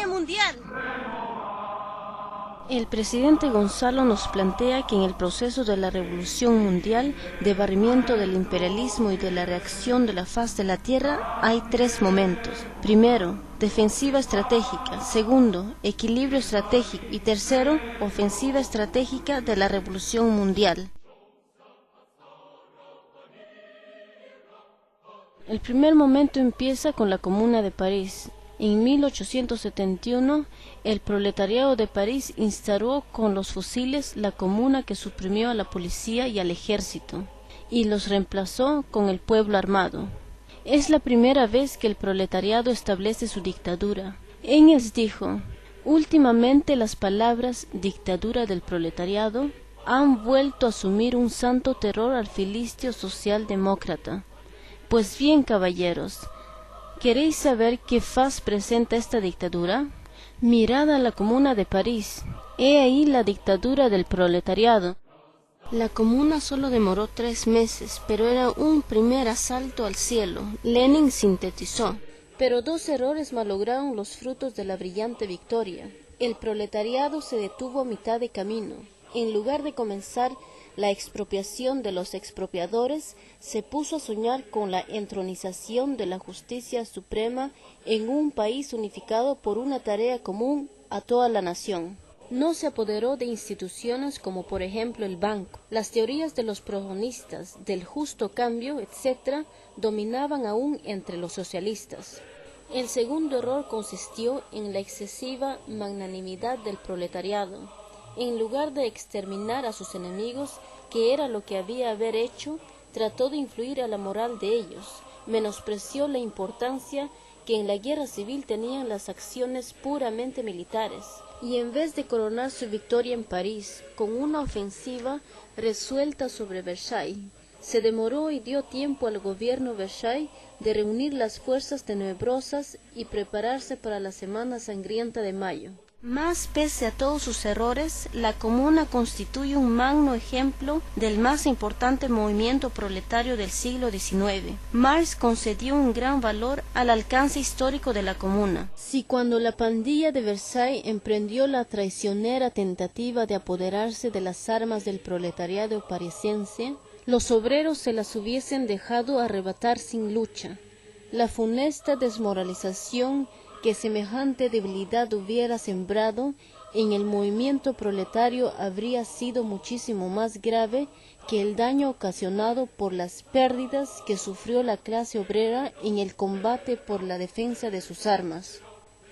economía mundial. El presidente Gonzalo nos plantea que en el proceso de la revolución mundial, de barrimiento del imperialismo y de la reacción de la faz de la tierra, hay tres momentos. Primero, defensiva estratégica. Segundo, equilibrio estratégico. Y tercero, ofensiva estratégica de la revolución mundial. El primer momento empieza con la Comuna de París. En 1871, el proletariado de París instaló con los fusiles la comuna que suprimió a la policía y al ejército, y los reemplazó con el pueblo armado. Es la primera vez que el proletariado establece su dictadura. Engels dijo: últimamente las palabras dictadura del proletariado han vuelto a asumir un santo terror al filisteo socialdemócrata. Pues bien, caballeros, ¿queréis saber qué faz presenta esta dictadura? Mirad a la Comuna de París. He ahí la dictadura del proletariado. La Comuna solo demoró 3 meses, pero era un primer asalto al cielo. Lenin sintetizó. Pero 2 errores malograron los frutos de la brillante victoria. El proletariado se detuvo a mitad de camino. En lugar de comenzar la expropiación de los expropiadores, se puso a soñar con la entronización de la justicia suprema en un país unificado por una tarea común a toda la nación. No se apoderó de instituciones como por ejemplo el banco. Las teorías de los prohonistas, del justo cambio, etc., dominaban aún entre los socialistas. El segundo error consistió en la excesiva magnanimidad del proletariado. En lugar de exterminar a sus enemigos, que era lo que había haber hecho, trató de influir a la moral de ellos. Menospreció la importancia que en la guerra civil tenían las acciones puramente militares, y en vez de coronar su victoria en París con una ofensiva resuelta sobre Versailles, se demoró y dio tiempo al gobierno Versailles de reunir las fuerzas tenebrosas y prepararse para la Semana Sangrienta de mayo. Mas, pese a todos sus errores, la Comuna constituye un magno ejemplo del más importante movimiento proletario del siglo XIX. Marx concedió un gran valor al alcance histórico de la Comuna. Si cuando la pandilla de Versailles emprendió la traicionera tentativa de apoderarse de las armas del proletariado parisiense, los obreros se las hubiesen dejado arrebatar sin lucha, la funesta desmoralización que semejante debilidad hubiera sembrado en el movimiento proletario habría sido muchísimo más grave que el daño ocasionado por las pérdidas que sufrió la clase obrera en el combate por la defensa de sus armas.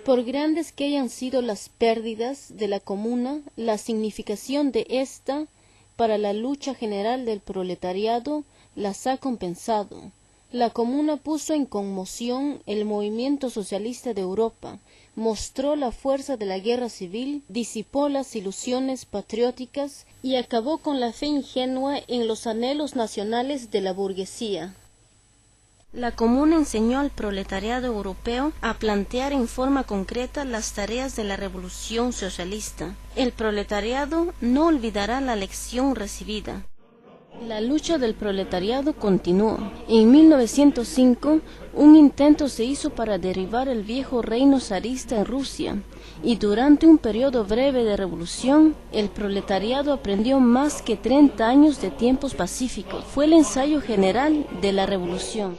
Por grandes que hayan sido las pérdidas de la Comuna, la significación de ésta para la lucha general del proletariado las ha compensado. La Comuna puso en conmoción el movimiento socialista de Europa, mostró la fuerza de la guerra civil, disipó las ilusiones patrióticas y acabó con la fe ingenua en los anhelos nacionales de la burguesía. La Comuna enseñó al proletariado europeo a plantear en forma concreta las tareas de la revolución socialista. El proletariado no olvidará la lección recibida. La lucha del proletariado continuó. En 1905, un intento se hizo para derribar el viejo reino zarista en Rusia, y durante un periodo breve de revolución, el proletariado aprendió más que 30 años de tiempos pacíficos. Fue el ensayo general de la revolución.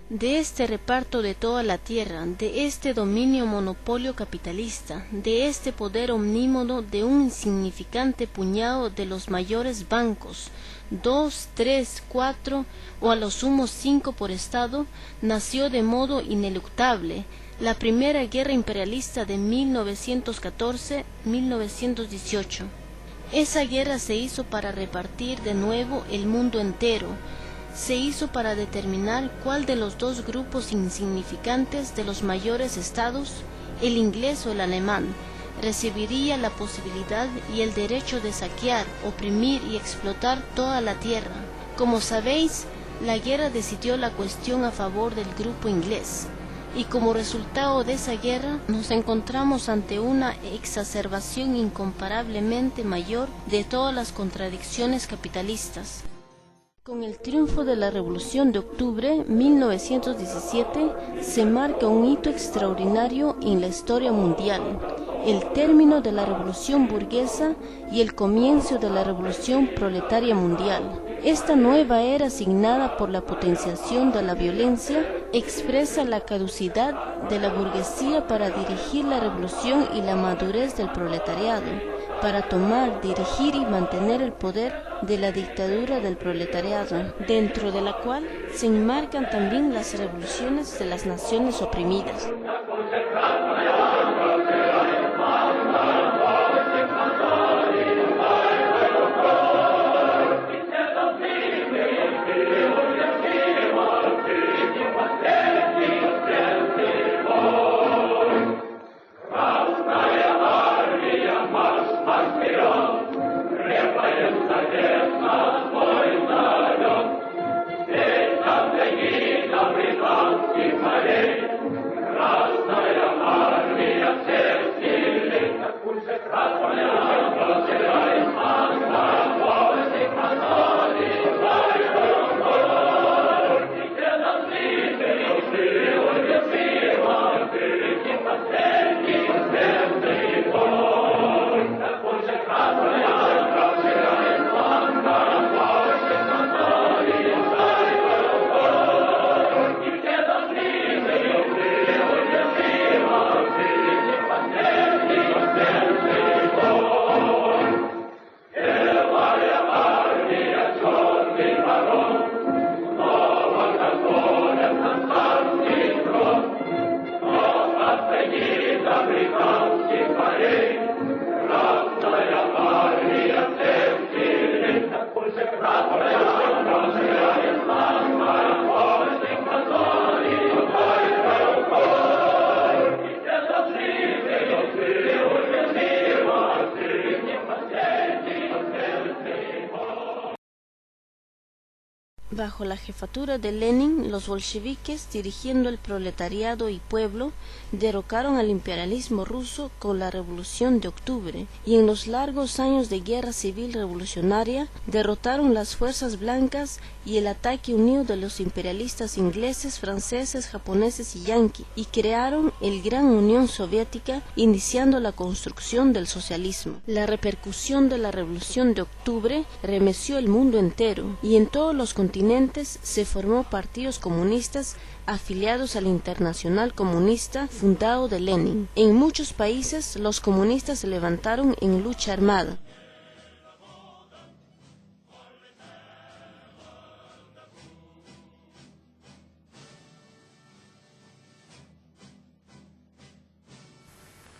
De este reparto de toda la tierra, de este dominio monopolio capitalista, de este poder omnímodo de un insignificante puñado de los mayores bancos, 2, 3, 4 o a lo sumo 5 por estado, nació de modo ineluctable la primera guerra imperialista de 1914-1918. Esa guerra se hizo para repartir de nuevo el mundo entero. Se hizo para determinar cuál de los dos grupos insignificantes de los mayores estados, el inglés o el alemán, recibiría la posibilidad y el derecho de saquear, oprimir y explotar toda la tierra. Como sabéis, la guerra decidió la cuestión a favor del grupo inglés, y como resultado de esa guerra nos encontramos ante una exacerbación incomparablemente mayor de todas las contradicciones capitalistas. Con el triunfo de la Revolución de Octubre 1917 se marca un hito extraordinario en la historia mundial, el término de la Revolución burguesa y el comienzo de la Revolución proletaria mundial. Esta nueva era signada por la potenciación de la violencia expresa la caducidad de la burguesía para dirigir la revolución y la madurez del proletariado, para tomar, dirigir y mantener el poder de la dictadura del proletariado, dentro de la cual se enmarcan también las revoluciones de las naciones oprimidas. Bajo la jefatura de Lenin, los bolcheviques, dirigiendo el proletariado y pueblo, derrocaron al imperialismo ruso con la Revolución de Octubre, y en los largos años de guerra civil revolucionaria, derrotaron las fuerzas blancas y el ataque unido de los imperialistas ingleses, franceses, japoneses y yanquis, y crearon el Gran Unión Soviética, iniciando la construcción del socialismo. La repercusión de la Revolución de Octubre remeció el mundo entero, y en todos los continentes se formó partidos comunistas afiliados al Internacional Comunista fundado de Lenin. En muchos países los comunistas se levantaron en lucha armada.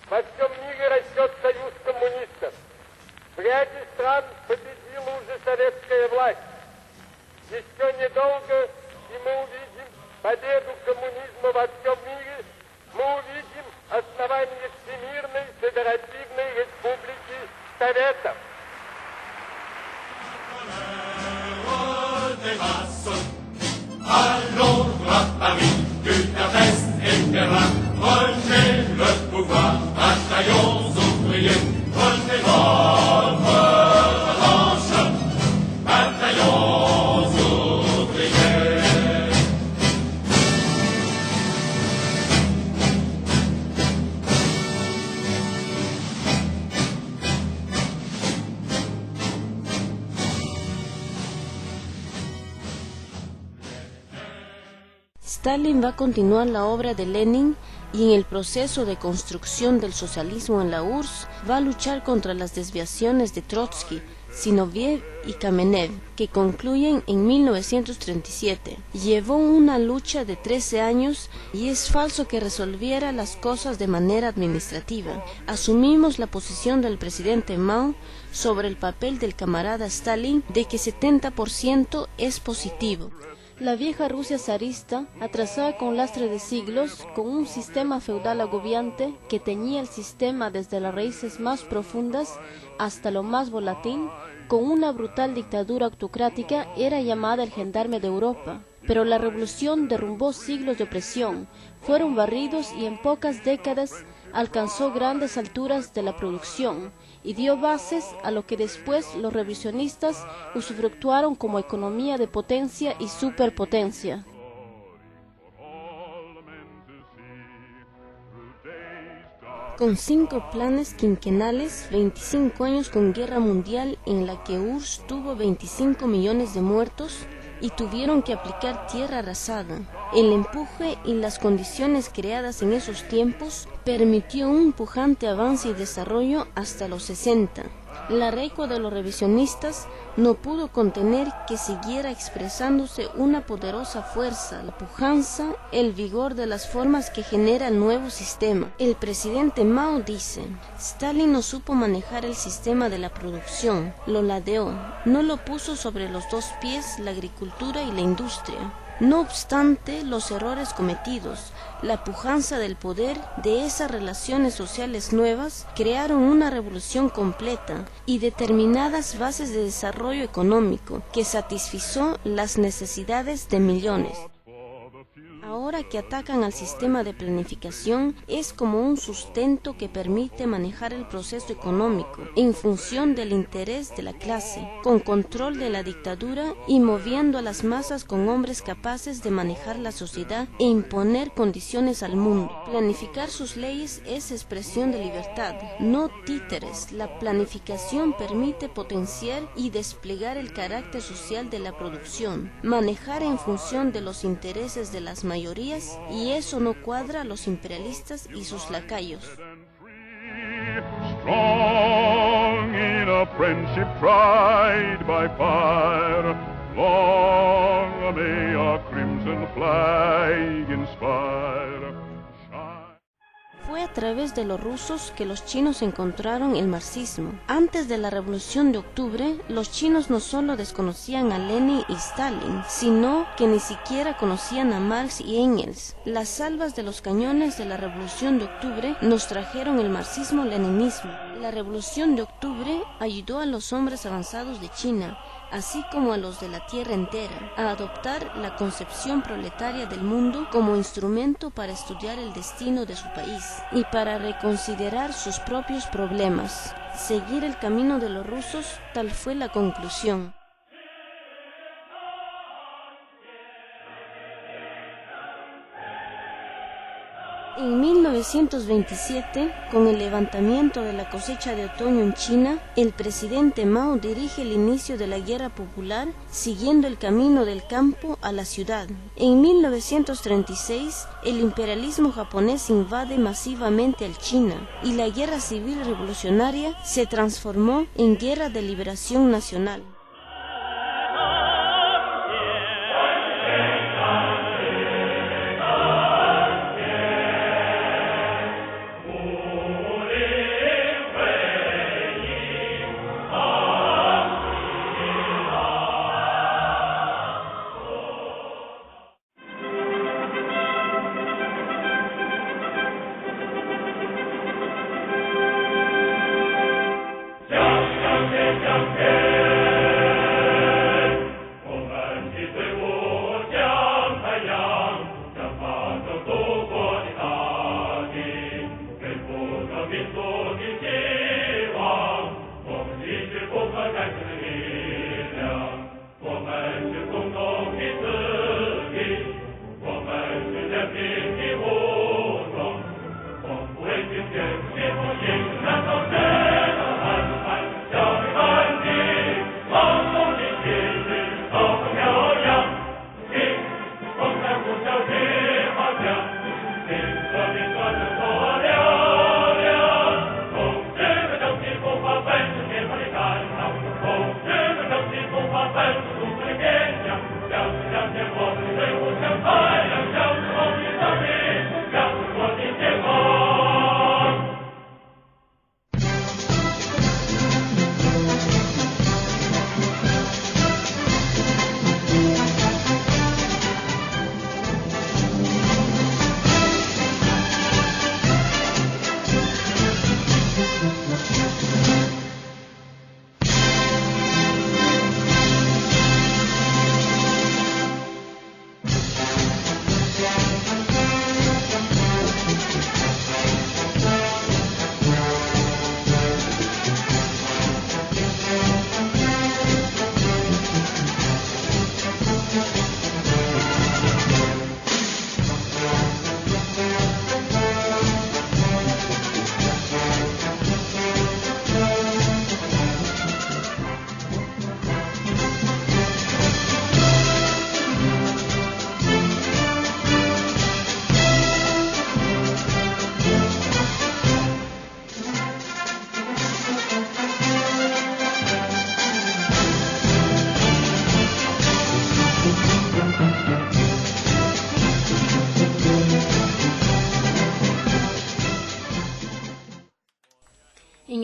Во всем мире растет союз коммунистов. В ряде стран победила уже советская власть. Еще недолго, и мы увидим победу коммунизма во всем мире, мы увидим основание Всемирной Федеративной Республики Советов. Stalin va a continuar la obra de Lenin y en el proceso de construcción del socialismo en la URSS va a luchar contra las desviaciones de Trotsky, Zinoviev y Kamenev, que concluyen en 1937. Llevó una lucha de 13 años y es falso que resolviera las cosas de manera administrativa. Asumimos la posición del presidente Mao sobre el papel del camarada Stalin de que 70% es positivo. La vieja Rusia zarista, atrasada con lastre de siglos, con un sistema feudal agobiante que teñía el sistema desde las raíces más profundas hasta lo más volátil, con una brutal dictadura autocrática, era llamada el gendarme de Europa. Pero la revolución derrumbó siglos de opresión, fueron barridos y en pocas décadas alcanzó grandes alturas de la producción y dio bases a lo que después los revisionistas usufructuaron como economía de potencia y superpotencia. Con 5 planes quinquenales, 25 años con guerra mundial en la que URSS tuvo 25 millones de muertos y tuvieron que aplicar tierra arrasada. El empuje y las condiciones creadas en esos tiempos permitió un pujante avance y desarrollo hasta los 60. La recua de los revisionistas no pudo contener que siguiera expresándose una poderosa fuerza, la pujanza, el vigor de las formas que genera el nuevo sistema. El presidente Mao dice: Stalin no supo manejar el sistema de la producción, lo ladeó, no lo puso sobre los dos pies la agricultura y la industria. No obstante los errores cometidos, la pujanza del poder de esas relaciones sociales nuevas crearon una revolución completa y determinadas bases de desarrollo económico que satisfizo las necesidades de millones. Ahora que atacan al sistema de planificación, es como un sustento que permite manejar el proceso económico en función del interés de la clase, con control de la dictadura y moviendo a las masas con hombres capaces de manejar la sociedad e imponer condiciones al mundo. Planificar sus leyes es expresión de libertad, no títeres. La planificación permite potenciar y desplegar el carácter social de la producción, manejar en función de los intereses de las mayorías, y eso no cuadra a los imperialistas y sus lacayos. Strong in a friendship tried by fire, long may our crimson flag inspire. Fue a través de los rusos que los chinos encontraron el marxismo. Antes de la Revolución de Octubre, los chinos no solo desconocían a Lenin y Stalin, sino que ni siquiera conocían a Marx y Engels. Las salvas de los cañones de la Revolución de Octubre nos trajeron el marxismo-leninismo. La Revolución de Octubre ayudó a los hombres avanzados de China, así como a los de la tierra entera, a adoptar la concepción proletaria del mundo como instrumento para estudiar el destino de su país y para reconsiderar sus propios problemas. Seguir el camino de los rusos, tal fue la conclusión. En 1927, con el levantamiento de la cosecha de otoño en China, el presidente Mao dirige el inicio de la guerra popular, siguiendo el camino del campo a la ciudad. En 1936, el imperialismo japonés invade masivamente al China, y la guerra civil revolucionaria se transformó en guerra de liberación nacional.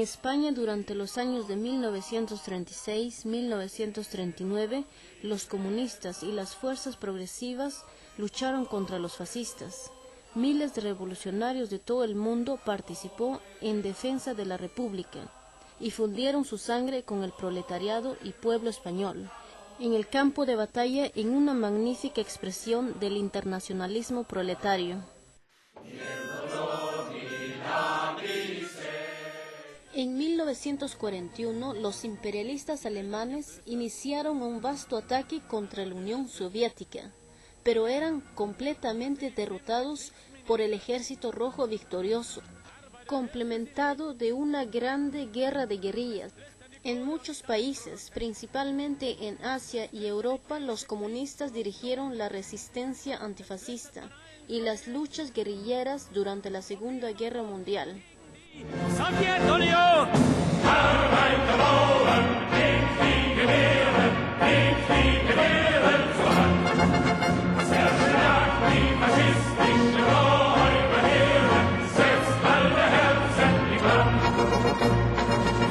España, durante los años de 1936-1939, los comunistas y las fuerzas progresivas lucharon contra los fascistas. Miles de revolucionarios de todo el mundo participó en defensa de la República y fundieron su sangre con el proletariado y pueblo español en el campo de batalla, en una magnífica expresión del internacionalismo proletario. En 1941, los imperialistas alemanes iniciaron un vasto ataque contra la Unión Soviética, pero eran completamente derrotados por el Ejército Rojo victorioso, complementado de una grande guerra de guerrillas. En muchos países, principalmente en Asia y Europa, los comunistas dirigieron la resistencia antifascista y las luchas guerrilleras durante la Segunda Guerra Mundial. Sowjetunion! Arbeiterbauern, nehmt die Gewehre zur Hand. Zerschlagt die faschistische Räuberheere, setzt alle Herzen in Brand.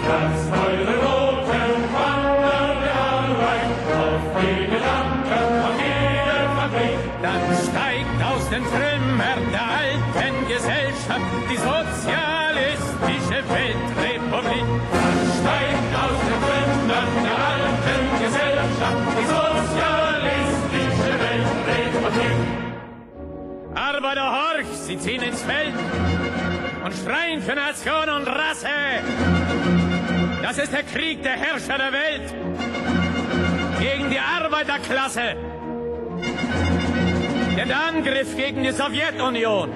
Lasst eure roten Banner der Arbeit auf die Gedanken von jeder Fabrik. Dann steigt aus den Trümmern der alten Gesellschaft die sozialistische Weltrepublik. Dann steigt aus den Trümmern der alten Gesellschaft die sozialistische Weltrepublik. Arbeiter, horch, sie ziehen ins Feld und schreien für Nation und Rasse. Das ist der Krieg der Herrscher der Welt gegen die Arbeiterklasse. Der Angriff gegen die Sowjetunion.